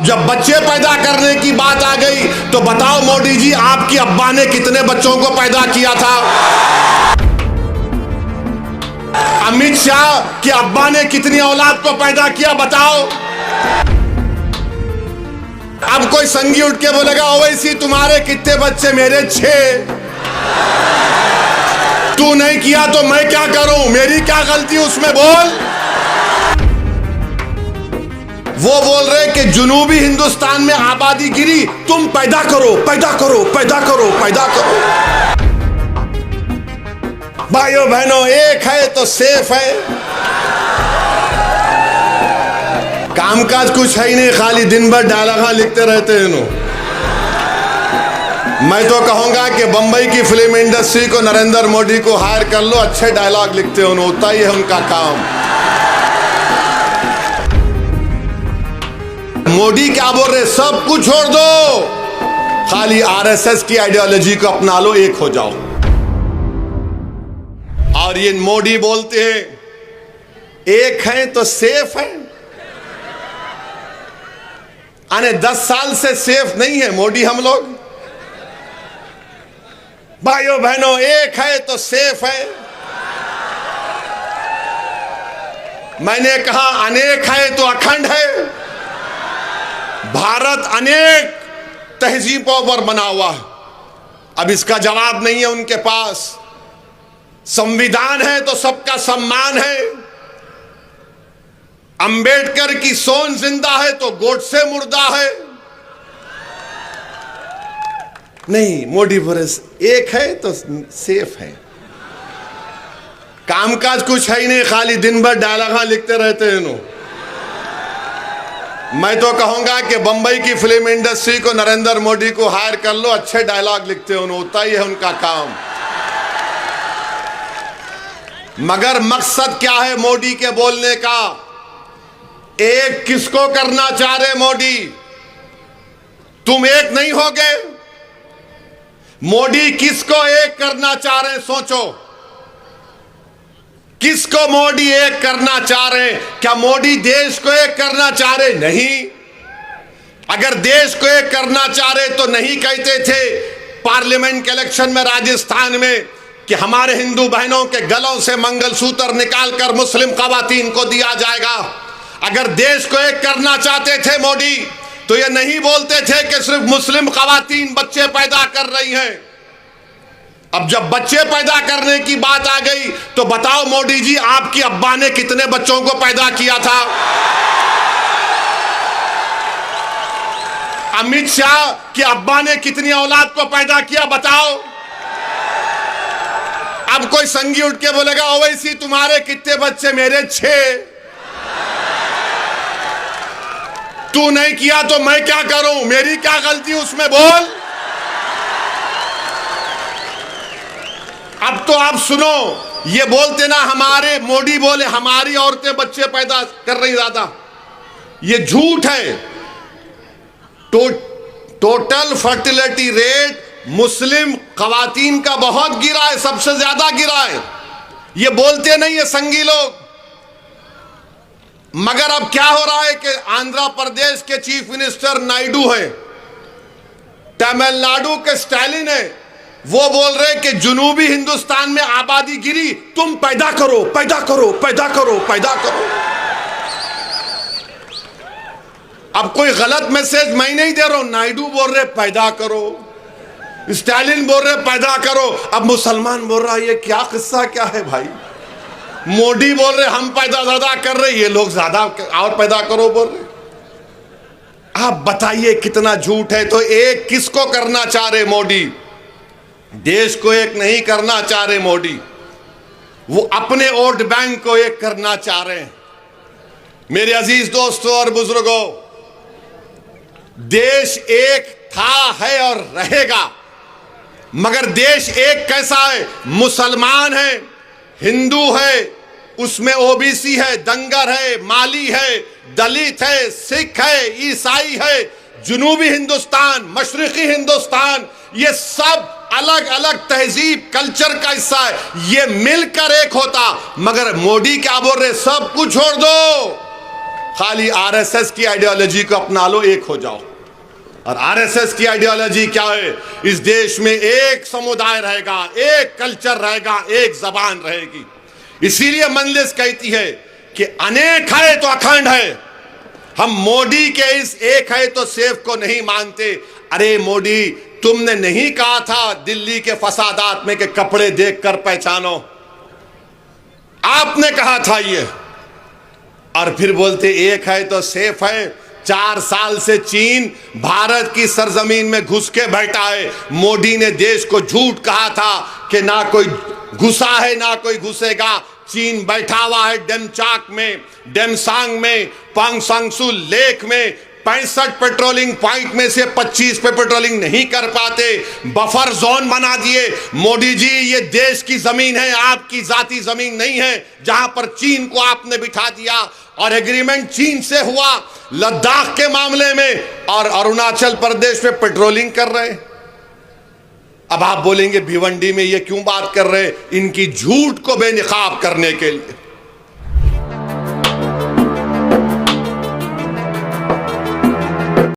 जब बच्चे पैदा करने की बात आ गई तो बताओ मोदी जी, आपकी अब्बा ने कितने बच्चों को पैदा किया था? अमित शाह की अब्बा ने कितनी औलाद को पैदा किया, बताओ? अब कोई संगी उठ के बोलेगा ओवैसी तुम्हारे कितने बच्चे? मेरे 6। तू नहीं किया तो मैं क्या करूं? मेरी क्या गलती उसमें? बोल। वो बोल रहे कि जुनूबी हिंदुस्तान में आबादी गिरी, तुम पैदा करो, पैदा करो, पैदा करो, पैदा करो। भाइयों बहनों, एक है तो सेफ है। कामकाज कुछ है ही नहीं, खाली दिन भर डायलॉग लिखते रहते हैं। मैं तो कहूंगा कि बंबई की फिल्म इंडस्ट्री को नरेंद्र मोदी को हायर कर लो, अच्छे डायलॉग लिखते हो, उतना ही है उनका काम। मोदी क्या बोल रहे? सब कुछ छोड़ दो, खाली आरएसएस की आइडियोलॉजी को अपना लो, एक हो जाओ। और ये मोदी बोलते हैं एक है तो सेफ है। आने 10 साल से सेफ नहीं है मोदी हम लोग। भाइयों बहनों, एक है तो सेफ है। मैंने कहा अनेक है तो अखंड है। भारत अनेक तहजीबों पर बना हुआ है। अब इसका जवाब नहीं है उनके पास। संविधान है तो सबका सम्मान है। अंबेडकर की सोच जिंदा है तो गोडसे मुर्दा है। नहीं, मोदी बोरस एक है तो सेफ है। कामकाज कुछ है ही नहीं, खाली दिन भर डायलॉग लिखते रहते हैं। मैं तो कहूंगा कि बंबई की फिल्म इंडस्ट्री को नरेंद्र मोदी को हायर कर लो, अच्छे डायलॉग लिखते हो, उतना ही है उनका काम। मगर मकसद क्या है मोदी के बोलने का? एक किसको करना चाह रहे मोदी? तुम एक नहीं हो गए। मोदी किसको एक करना चाह रहे? सोचो, किसको मोदी एक करना चाह रहे? क्या मोदी देश को एक करना चाह रहे? नहीं। अगर देश को एक करना चाह रहे तो नहीं कहते थे पार्लियामेंट के इलेक्शन में राजस्थान में कि हमारे हिंदू बहनों के गलों से मंगलसूत्र निकालकर मुस्लिम खवातीन को दिया जाएगा। अगर देश को एक करना चाहते थे मोदी तो ये नहीं बोलते थे कि सिर्फ मुस्लिम खवातीन बच्चे पैदा कर रही हैं। अब जब बच्चे पैदा करने की बात आ गई तो बताओ मोदी जी, आपकी अब्बा ने कितने बच्चों को पैदा किया था? अमित शाह की अब्बा ने कितनी औलाद को पैदा किया, बताओ? अब कोई संगी उठ के बोलेगा ओवैसी तुम्हारे कितने बच्चे? मेरे 6। तू नहीं किया तो मैं क्या करूं? मेरी क्या गलती उसमें? बोल। अब तो आप सुनो, ये बोलते ना हमारे मोदी बोले हमारी औरतें बच्चे पैदा कर रही ज्यादा, ये झूठ है। टोटल फर्टिलिटी रेट मुस्लिम खवातीन का बहुत गिरा है, सबसे ज्यादा गिरा है। ये बोलते नहीं है संगी लोग। मगर अब क्या हो रहा है कि आंध्र प्रदेश के चीफ मिनिस्टर नायडू हैं, तमिलनाडु के स्टालिन है, वो बोल रहे कि जुनूबी हिंदुस्तान में आबादी गिरी, तुम पैदा करो, पैदा करो, पैदा करो, पैदा करो। अब कोई गलत मैसेज मैं नहीं दे रहा हूं। नायडू बोल रहे पैदा करो, स्टालिन बोल रहे पैदा करो, अब मुसलमान बोल रहा है ये क्या किस्सा क्या है भाई? मोदी बोल रहे हम पैदा ज्यादा कर रहे, ये लोग ज्यादा और पैदा करो बोल रहे। आप बताइए कितना झूठ है। तो एक किसको करना चाह रहे मोदी? देश को एक नहीं करना चाह रहे मोदी, वो अपने वोट बैंक को एक करना चाह रहे हैं। मेरे अजीज दोस्तों और बुजुर्गों, देश एक था, है और रहेगा। मगर देश एक कैसा है? मुसलमान है, हिंदू है, उसमें ओबीसी है, दंगर है, माली है, दलित है, सिख है, ईसाई है, जुनूबी हिंदुस्तान, मशरिकी हिंदुस्तान, ये सब अलग अलग तहजीब कल्चर का हिस्सा है। ये मिलकर एक होता। मगर मोदी क्या बोल रहे? सब कुछ छोड़ दो, खाली आरएसएस की आइडियोलॉजी को अपना लो, एक हो जाओ। और आरएसएस की आइडियोलॉजी क्या है? इस देश में एक समुदाय रहेगा, एक कल्चर रहेगा, एक जबान रहेगी। इसीलिए मंजलिस कहती है कि अनेक है तो अखंड है। हम मोदी के इस एक है तो सेफ को नहीं मानते। अरे मोदी, तुमने नहीं कहा था दिल्ली के फसादात में कि कपड़े देखकर पहचानो? आपने कहा था ये, और फिर बोलते एक है तो सेफ है। 4 साल से चीन भारत की सरजमीन में घुस के बैठा है। मोदी ने देश को झूठ कहा था कि ना कोई घुसा है ना कोई घुसेगा। चीन बैठा हुआ है डेमचाक में, डेमसांग में, पांगसांगसू लेक में 65 पेट्रोलिंग पॉइंट में से 25 पे पेट्रोलिंग नहीं कर पाते। बफर जोन बना दिए। मोदी जी, ये देश की जमीन है, आपकी जाती जमीन नहीं है, जहां पर चीन को आपने बिठा दिया। और एग्रीमेंट चीन से हुआ लद्दाख के मामले में, और अरुणाचल प्रदेश में पेट्रोलिंग कर रहे। अब आप बोलेंगे भिवंडी में ये क्यों बात कर रहे? इनकी झूठ को बेनकाब करने के लिए।